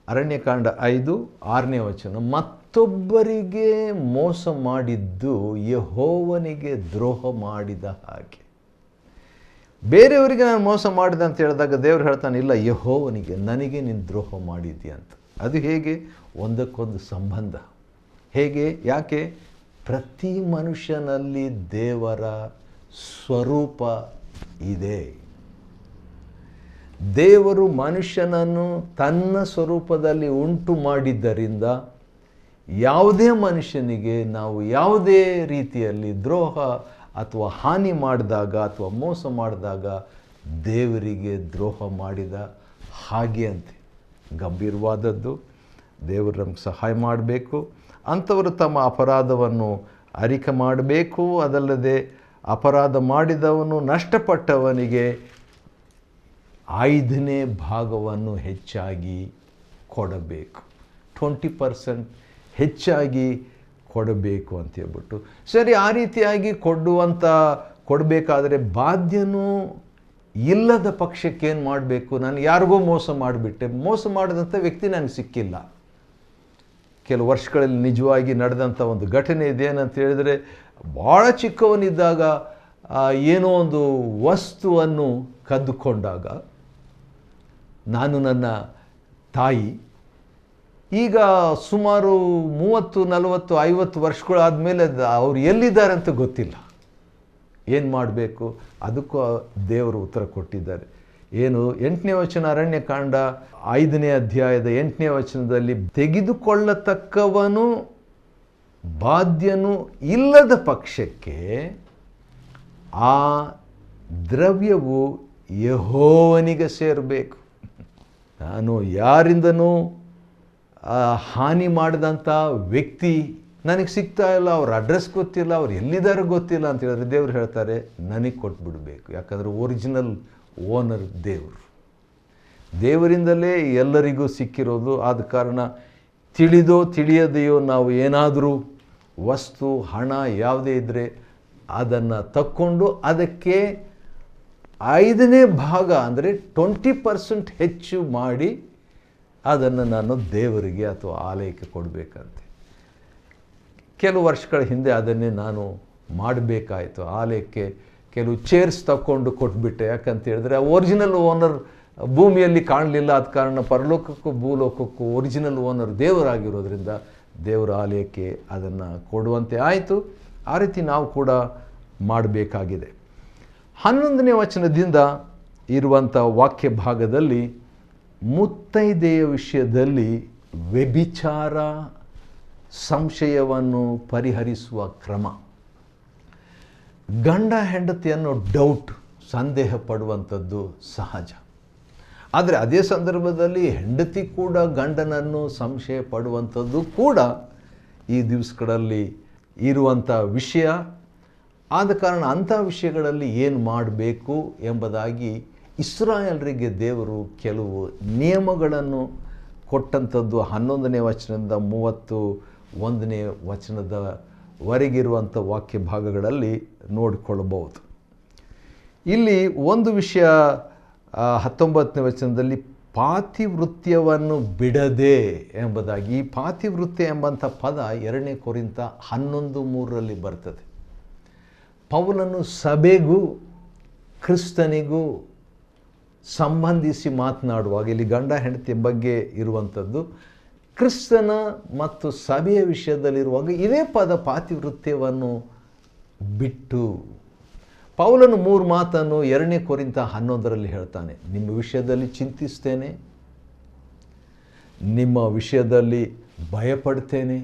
ಅರಣ್ಯಕಾಂಡ 5:6ನೇ ವಚನ, ಮತ್ತೊಬ್ಬರಿಗೆ ಮೋಸ ಮಾಡಿದ್ದು ಯೆಹೋವನಿಗೆ ದ್ರೋಹ ಮಾಡಿದ ಹಾಗೆ. ಬೇರೆಯವರಿಗೆ ನಾನು ಮೋಸ ಮಾಡಿದೆ ಅಂತ ಹೇಳಿದಾಗ ದೇವರು ಹೇಳ್ತಾನೆ, ಇಲ್ಲ ಯೆಹೋವನಿಗೆ, ನನಗೆ ನೀನು ದ್ರೋಹ ಮಾಡಿದ್ದೀಯ ಅಂತ. ಅದು ಹೇಗೆ? ಒಂದಕ್ಕೊಂದು ಸಂಬಂಧ. ಹೇಗೆ? ಯಾಕೆ? ಪ್ರತಿ ಮನುಷ್ಯನಲ್ಲಿ ದೇವರ ಸ್ವರೂಪ ಇದೆ. ದೇವರು ಮನುಷ್ಯನನ್ನು ತನ್ನ ಸ್ವರೂಪದಲ್ಲಿ ಉಂಟು ಮಾಡಿದ್ದರಿಂದ ಯಾವುದೇ ಮನುಷ್ಯನಿಗೆ ನಾವು ಯಾವುದೇ ರೀತಿಯಲ್ಲಿ ದ್ರೋಹ ಅಥವಾ ಹಾನಿ ಮಾಡಿದಾಗ ಅಥವಾ ಮೋಸ ಮಾಡಿದಾಗ ದೇವರಿಗೆ ದ್ರೋಹ ಮಾಡಿದ ಹಾಗೆ ಅಂತೆ. ಗಂಭೀರವಾದದ್ದು. ದೇವರು ನಮ್ಗೆ ಸಹಾಯ ಮಾಡಬೇಕು. ಅಂಥವರು ತಮ್ಮ ಅಪರಾಧವನ್ನು ಅರಿಕೆ ಮಾಡಬೇಕು. ಅದಲ್ಲದೆ ಅಪರಾಧ ಮಾಡಿದವನು ನಷ್ಟಪಟ್ಟವನಿಗೆ 5ನೇ ಭಾಗವನ್ನು ಹೆಚ್ಚಾಗಿ ಕೊಡಬೇಕು. 20% ಹೆಚ್ಚಾಗಿ ಕೊಡಬೇಕು ಅಂತ ಹೇಳ್ಬಿಟ್ಟು, ಸರಿ, ಆ ರೀತಿಯಾಗಿ ಕೊಡಬೇಕಾದ್ರೆ ಬಾಧ್ಯನೂ ಇಲ್ಲದ ಪಕ್ಷಕ್ಕೆ ಏನು ಮಾಡಬೇಕು? ನಾನು ಯಾರಿಗೋ ಮೋಸ ಮಾಡಿಬಿಟ್ಟೆ, ಮೋಸ ಮಾಡಿದಂಥ ವ್ಯಕ್ತಿ ನನಗೆ ಸಿಕ್ಕಿಲ್ಲ. ಕೆಲವು ವರ್ಷಗಳಲ್ಲಿ ನಿಜವಾಗಿ ನಡೆದಂಥ ಒಂದು ಘಟನೆ ಇದೇನಂತ ಹೇಳಿದರೆ, ಭಾಳ ಚಿಕ್ಕವನಿದ್ದಾಗ ಏನೋ ಒಂದು ವಸ್ತುವನ್ನು ಕದ್ದುಕೊಂಡಾಗ ನಾನು, ನನ್ನ ತಾಯಿ, ಈಗ ಸುಮಾರು 30, 40, 50 ವರ್ಷಗಳಾದಮೇಲೆ ಅವ್ರು ಎಲ್ಲಿದ್ದಾರೆ ಅಂತ ಗೊತ್ತಿಲ್ಲ. ಏನು ಮಾಡಬೇಕು? ಅದಕ್ಕೂ ದೇವರು ಉತ್ತರ ಕೊಟ್ಟಿದ್ದಾರೆ. ಏನು? 8ನೇ ವಚನ, ಅರಣ್ಯಕಾಂಡ 5ನೇ ಅಧ್ಯಾಯದ 8ನೇ ವಚನದಲ್ಲಿ, ತೆಗೆದುಕೊಳ್ಳತಕ್ಕವನು ಬಾಧ್ಯನು ಇಲ್ಲದ ಪಕ್ಷಕ್ಕೆ ಆ ದ್ರವ್ಯವು ಯೆಹೋವನಿಗೆ ಸೇರಬೇಕು. ನಾನು ಯಾರಿಂದನೂ ಹಾನಿ ಮಾಡಿದಂಥ ವ್ಯಕ್ತಿ ನನಗೆ ಸಿಗ್ತಾ ಇಲ್ಲ, ಅವ್ರ ಅಡ್ರೆಸ್ ಗೊತ್ತಿಲ್ಲ, ಅವ್ರು ಎಲ್ಲಿದ್ದಾರೆ ಗೊತ್ತಿಲ್ಲ ಅಂತ ಹೇಳಿದ್ರೆ ದೇವರು ಹೇಳ್ತಾರೆ, ನನಗೆ ಕೊಟ್ಬಿಡಬೇಕು. ಯಾಕಂದರೆ ಒರಿಜಿನಲ್ ಓನರ್ ದೇವರು. ದೇವರಿಂದಲೇ ಎಲ್ಲರಿಗೂ ಸಿಕ್ಕಿರೋದು. ಆದ ಕಾರಣ ತಿಳಿದೋ ತಿಳಿಯದೆಯೋ ನಾವು ಏನಾದರೂ ವಸ್ತು, ಹಣ ಯಾವುದೇ ಇದ್ದರೆ ಅದನ್ನು ತಕ್ಕೊಂಡು ಅದಕ್ಕೆ 5ನೇ ಭಾಗ ಅಂದರೆ 20% ಹೆಚ್ಚು ಮಾಡಿ ಅದನ್ನು ನಾನು ದೇವರಿಗೆ ಅಥವಾ ಆಲಯಕ್ಕೆ ಕೊಡಬೇಕಂತೆ. ಕೆಲವು ವರ್ಷಗಳ ಹಿಂದೆ ಅದನ್ನೇ ನಾನು ಮಾಡಬೇಕಾಯಿತು. ಆಲಯಕ್ಕೆ ಕೆಲವು ಚೇರ್ಸ್ ತಗೊಂಡು ಕೊಟ್ಬಿಟ್ಟೆ. ಯಾಕಂತ ಹೇಳಿದ್ರೆ ಒರಿಜಿನಲ್ ಓನರ್ ಭೂಮಿಯಲ್ಲಿ ಕಾಣಲಿಲ್ಲ. ಆದ ಕಾರಣ ಪರಲೋಕಕ್ಕೂ ಭೂಲೋಕಕ್ಕೂ ಒರಿಜಿನಲ್ ಓನರ್ ದೇವರಾಗಿರೋದ್ರಿಂದ ದೇವರ ಆಲಯಕ್ಕೆ ಅದನ್ನು ಕೊಡುವಂತೆ ಆಯಿತು. ಆ ರೀತಿ ನಾವು ಕೂಡ ಮಾಡಬೇಕಾಗಿದೆ. 11ನೇ ವಚನದಿಂದ ಇರುವಂಥ ವಾಕ್ಯ ಭಾಗದಲ್ಲಿ ಮುತ್ತೈದೆಯ ವಿಷಯದಲ್ಲಿ ವ್ಯಭಿಚಾರ ಸಂಶಯವನ್ನು ಪರಿಹರಿಸುವ ಕ್ರಮ. ಗಂಡ ಹೆಂಡತಿಯನ್ನು ಸಂದೇಹ ಪಡುವಂಥದ್ದು ಸಹಜ. ಆದರೆ ಅದೇ ಸಂದರ್ಭದಲ್ಲಿ ಹೆಂಡತಿ ಕೂಡ ಗಂಡನನ್ನು ಸಂಶಯ ಪಡುವಂಥದ್ದು ಕೂಡ ಈ ದಿವಸಗಳಲ್ಲಿ ಇರುವಂಥ ವಿಷಯ. ಆದ ಕಾರಣ ಅಂಥ ವಿಷಯಗಳಲ್ಲಿ ಏನು ಮಾಡಬೇಕು ಎಂಬುದಾಗಿ ಇಸ್ರಾಯೇಲರಿಗೆ ದೇವರು ಕೆಲವು ನಿಯಮಗಳನ್ನು ಕೊಟ್ಟಂಥದ್ದು 11ನೇ ವಚನದಿಂದ 31ನೇ ವಚನದವರೆಗಿರುವಂಥ ವಾಕ್ಯ ಭಾಗಗಳಲ್ಲಿ ನೋಡಿಕೊಳ್ಳಬಹುದು. ಇಲ್ಲಿ ಒಂದು ವಿಷಯ 19ನೇ ವಚನದಲ್ಲಿ ಪಾತಿವೃತ್ಯವನ್ನು ಬಿಡದೆ ಎಂಬುದಾಗಿ. ಈ ಪಾತಿವೃತ್ಯ ಎಂಬಂಥ ಪದ 2ನೇ ಕೊರಿಂಥ 11:3 ಬರ್ತದೆ. ಪೌಲನು ಸಭೆಗೂ ಕ್ರಿಸ್ತನಿಗೂ ಸಂಬಂಧಿಸಿ ಮಾತನಾಡುವಾಗ ಇಲ್ಲಿ ಗಂಡ ಹೆಂಡತಿ ಬಗ್ಗೆ ಇರುವಂಥದ್ದು, ಕ್ರಿಸ್ತನ ಮತ್ತು ಸಭೆಯ ವಿಷಯದಲ್ಲಿರುವಾಗ ಇದೇ ಪದ ಪಾತಿವೃತ್ಯವನ್ನು ಬಿಟ್ಟು. ಪೌಲನು 3 ಮಾತನ್ನು 2ನೇ ಕೊರಿಂಥ 11 ಹೇಳ್ತಾನೆ. ನಿಮ್ಮ ವಿಷಯದಲ್ಲಿ ಚಿಂತಿಸ್ತೇನೆ, ನಿಮ್ಮ ವಿಷಯದಲ್ಲಿ ಭಯಪಡ್ತೇನೆ,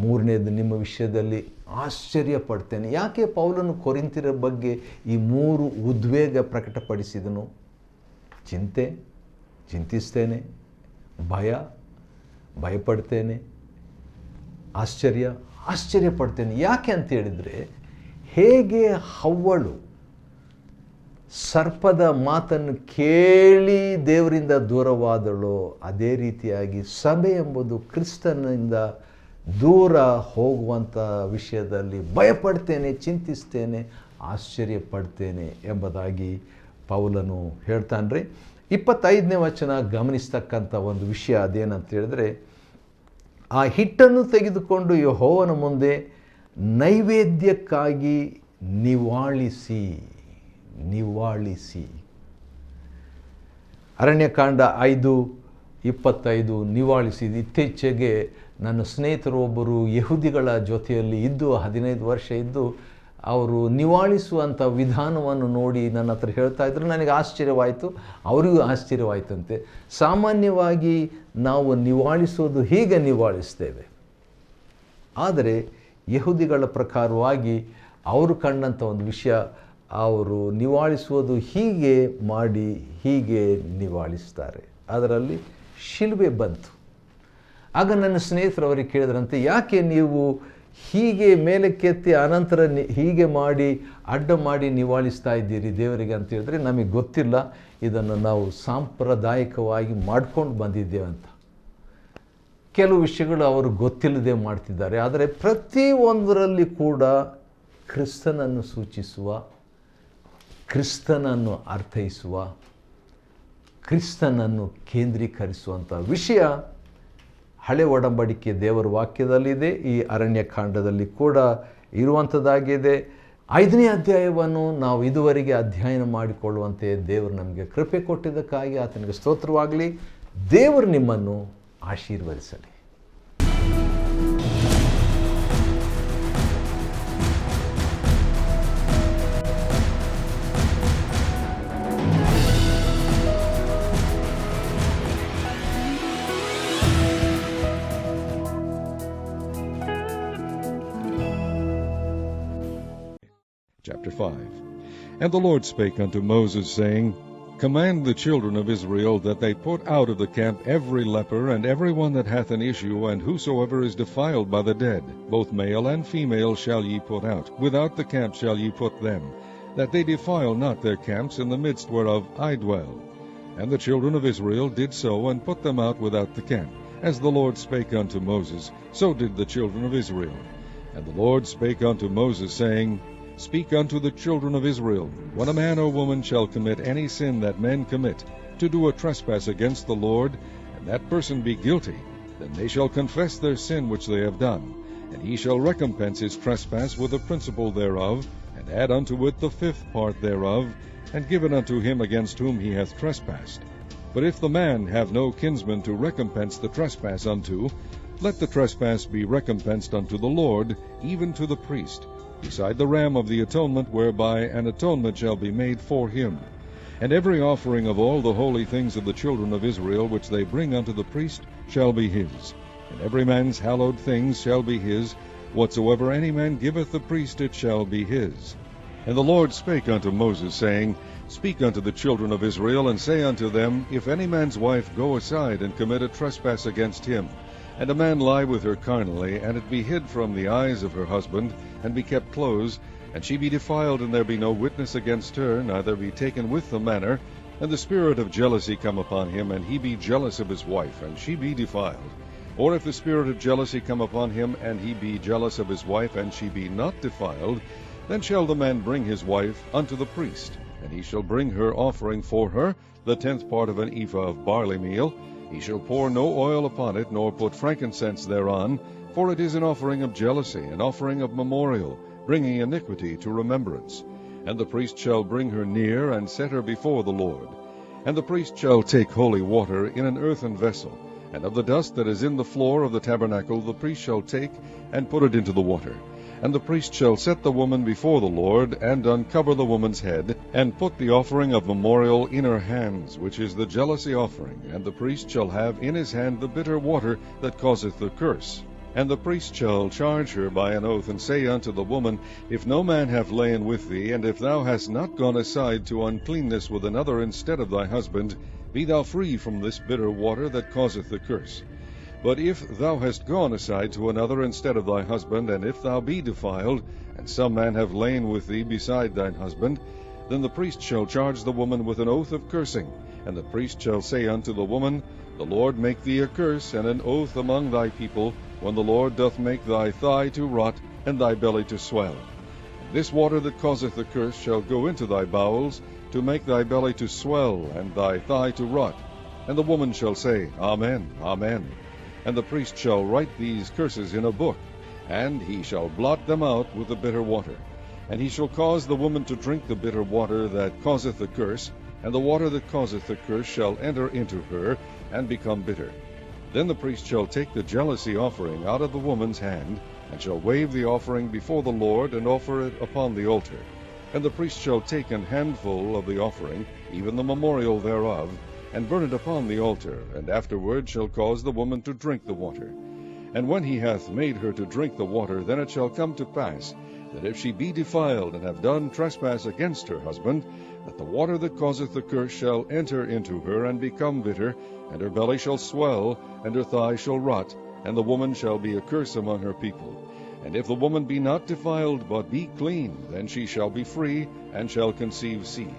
3ನೇದು ನಿಮ್ಮ ವಿಷಯದಲ್ಲಿ ಆಶ್ಚರ್ಯ ಪಡ್ತೇನೆ. ಯಾಕೆ ಪೌಲನು ಕೊರಿಂಥರ ಬಗ್ಗೆ ಈ 3 ಉದ್ವೇಗ ಪ್ರಕಟಪಡಿಸಿದನು? ಚಿಂತಿಸ್ತೇನೆ, ಭಯಪಡ್ತೇನೆ, ಆಶ್ಚರ್ಯಪಡ್ತೇನೆ. ಯಾಕೆ ಅಂತ ಹೇಳಿದರೆ, ಹೇಗೆ ಹವ್ವಳು ಸರ್ಪದ ಮಾತನ್ನು ಕೇಳಿ ದೇವರಿಂದ ದೂರವಾದಳೋ ಅದೇ ರೀತಿಯಾಗಿ ಸಭೆ ಎಂಬುದು ಕ್ರಿಸ್ತನಿಂದ ದೂರ ಹೋಗುವಂಥ ವಿಷಯದಲ್ಲಿ ಭಯಪಡ್ತೇನೆ, ಚಿಂತಿಸ್ತೇನೆ, ಆಶ್ಚರ್ಯಪಡ್ತೇನೆ ಎಂಬುದಾಗಿ ಪೌಲನು ಹೇಳ್ತಾನೆ ರೀ. 25ನೇ ವಚನ ಗಮನಿಸ್ತಕ್ಕಂಥ ಒಂದು ವಿಷಯ ಅದೇನಂತ ಹೇಳಿದ್ರೆ, ಆ ಹಿಟ್ಟನ್ನು ತೆಗೆದುಕೊಂಡು ಯೆಹೋವನ ಮುಂದೆ ನೈವೇದ್ಯಕ್ಕಾಗಿ ನಿವಾಳಿಸಿ. ಅರಣ್ಯಕಾಂಡ 5:25 ನಿವಾಳಿಸಿ. ಇತ್ತೀಚೆಗೆ ನನ್ನ ಸ್ನೇಹಿತರು ಒಬ್ಬರು ಯಹೂದಿಗಳ ಜೊತೆಯಲ್ಲಿ ಇದ್ದು 15 ವರ್ಷ ಇದ್ದು ಅವರು ನಿವಾಳಿಸುವಂಥ ವಿಧಾನವನ್ನು ನೋಡಿ ನನ್ನ ಹತ್ರ ಹೇಳ್ತಾ ಇದ್ರು. ನನಗೆ ಆಶ್ಚರ್ಯವಾಯಿತು, ಅವರಿಗೂ ಆಶ್ಚರ್ಯವಾಯಿತಂತೆ. ಸಾಮಾನ್ಯವಾಗಿ ನಾವು ನಿವಾಳಿಸೋದು ಹೀಗೆ ನಿವಾಳಿಸ್ತೇವೆ, ಆದರೆ ಯಹೂದಿಗಳ ಪ್ರಕಾರವಾಗಿ ಅವರು ಕಂಡಂಥ ಒಂದು ವಿಷಯ, ಅವರು ನಿವಾಳಿಸುವುದು ಹೀಗೆ ನಿವಾಳಿಸ್ತಾರೆ. ಅದರಲ್ಲಿ ಶಿಲುಬೆ ಬಂತು. ಆಗ ನನ್ನ ಸ್ನೇಹಿತರು ಅವರಿಗೆ ಕೇಳಿದ್ರಂತೆ, ಯಾಕೆ ನೀವು ಹೀಗೆ ಮೇಲಕ್ಕೆತ್ತಿ ಅನಂತರ ಹೀಗೆ ಮಾಡಿ ಅಡ್ಡ ಮಾಡಿ ನಿವಾಳಿಸ್ತಾ ಇದ್ದೀರಿ ದೇವರಿಗೆ ಅಂತ ಹೇಳಿದ್ರೆ, ನಮಗೆ ಗೊತ್ತಿಲ್ಲ, ಇದನ್ನು ನಾವು ಸಾಂಪ್ರದಾಯಿಕವಾಗಿ ಮಾಡ್ಕೊಂಡು ಬಂದಿದ್ದೇವೆ ಅಂತ. ಕೆಲವು ವಿಷಯಗಳು ಅವರು ಗೊತ್ತಿಲ್ಲದೆ ಮಾಡ್ತಿದ್ದಾರೆ. ಆದರೆ ಪ್ರತಿಯೊಂದರಲ್ಲಿ ಕೂಡ ಕ್ರಿಸ್ತನನ್ನು ಸೂಚಿಸುವ, ಕ್ರಿಸ್ತನನ್ನು ಅರ್ಥೈಸುವ, ಕ್ರಿಸ್ತನನ್ನು ಕೇಂದ್ರೀಕರಿಸುವಂಥ ವಿಷಯ ಹಳೆ ಒಡಂಬಡಿಕೆ ದೇವರ ವಾಕ್ಯದಲ್ಲಿದೆ, ಈ ಅರಣ್ಯಕಾಂಡದಲ್ಲಿ ಕೂಡ ಇರುವಂಥದ್ದಾಗಿದೆ. 5ನೇ ಅಧ್ಯಾಯವನ್ನು ನಾವು ಇದುವರೆಗೆ ಅಧ್ಯಯನ ಮಾಡಿಕೊಳ್ಳುವಂತೆ ದೇವರು ನಮಗೆ ಕೃಪೆ ಕೊಟ್ಟಿದ್ದಕ್ಕಾಗಿ ಆತನಿಗೆ ಸ್ತೋತ್ರವಾಗಲಿ. ದೇವರು ನಿಮ್ಮನ್ನು ಆಶೀರ್ವದಿಸಲಿ. Chapter 5. And the Lord spake unto Moses, saying, Command the children of Israel that they put out of the camp every leper, and every one that hath an issue, and whosoever is defiled by the dead, both male and female shall ye put out. Without the camp shall ye put them, that they defile not their camps, in the midst whereof I dwell. And the children of Israel did so, and put them out without the camp. As the Lord spake unto Moses, so did the children of Israel. And the Lord spake unto Moses, saying, Speak unto the children of Israel, when a man or woman shall commit any sin that men commit, to do a trespass against the Lord, and that person be guilty, then they shall confess their sin which they have done, and he shall recompense his trespass with the principal thereof, and add unto it the 5th part thereof, and give it unto him against whom he hath trespassed. But if the man have no kinsman to recompense the trespass unto, let the trespass be recompensed unto the Lord, even to the priest, beside the ram of the atonement, whereby an atonement shall be made for him. And every offering of all the holy things of the children of Israel which they bring unto the priest shall be his. And every man's hallowed things shall be his. Whatsoever any man giveth the priest, it shall be his. And the Lord spake unto Moses, saying, Speak unto the children of Israel, and say unto them, If any man's wife go aside and commit a trespass against him, and a man lie with her carnally, and it be hid from the eyes of her husband, and be kept close, and she be defiled, and there be no witness against her, neither be taken with the manner, and the spirit of jealousy come upon him, and he be jealous of his wife, and she be defiled. Or if the spirit of jealousy come upon him, and he be jealous of his wife, and she be not defiled, then shall the man bring his wife unto the priest, and he shall bring her offering for her, the 10th part of an ephah of barley meal. He shall pour no oil upon it, nor put frankincense thereon, for it is an offering of jealousy, an offering of memorial, bringing iniquity to remembrance. And the priest shall bring her near, and set her before the Lord. And the priest shall take holy water in an earthen vessel, and of the dust that is in the floor of the tabernacle the priest shall take, and put it into the water. And the priest shall set the woman before the Lord, and uncover the woman's head, and put the offering of memorial in her hands, which is the jealousy offering. And the priest shall have in his hand the bitter water that causeth the curse. And the priest shall charge her by an oath, and say unto the woman, If no man have lain with thee, and if thou hast not gone aside to uncleanness with another instead of thy husband, be thou free from this bitter water that causeth the curse. But if thou hast gone aside to another instead of thy husband, and if thou be defiled, and some man have lain with thee beside thine husband, then the priest shall charge the woman with an oath of cursing. And the priest shall say unto the woman, The Lord make thee a curse and an oath among thy people, when the Lord doth make thy thigh to rot, and thy belly to swell. And this water that causeth the curse shall go into thy bowels, to make thy belly to swell, and thy thigh to rot. And the woman shall say, Amen, Amen. And the priest shall write these curses in a book, and he shall blot them out with the bitter water. And he shall cause the woman to drink the bitter water that causeth the curse, and the water that causeth the curse shall enter into her, and become bitter. Then the priest shall take the jealousy offering out of the woman's hand, and shall wave the offering before the Lord, and offer it upon the altar. And the priest shall take an handful of the offering, even the memorial thereof, and burn it upon the altar, and afterward shall cause the woman to drink the water. And when he hath made her to drink the water, then it shall come to pass, that if she be defiled, and have done trespass against her husband, that the water that causeth the curse shall enter into her, and become bitter, and her belly shall swell, and her thigh shall rot, and the woman shall be a curse among her people. And if the woman be not defiled, but be clean, then she shall be free, and shall conceive seed.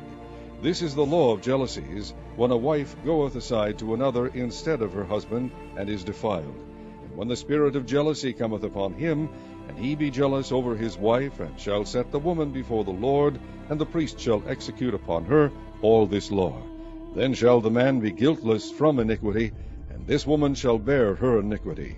This is the law of jealousies, when a wife goeth aside to another instead of her husband, and is defiled. And when the spirit of jealousy cometh upon him, and he be jealous over his wife, and shall set the woman before the Lord, and the priest shall execute upon her all this law. Then shall the man be guiltless from iniquity, and this woman shall bear her iniquity.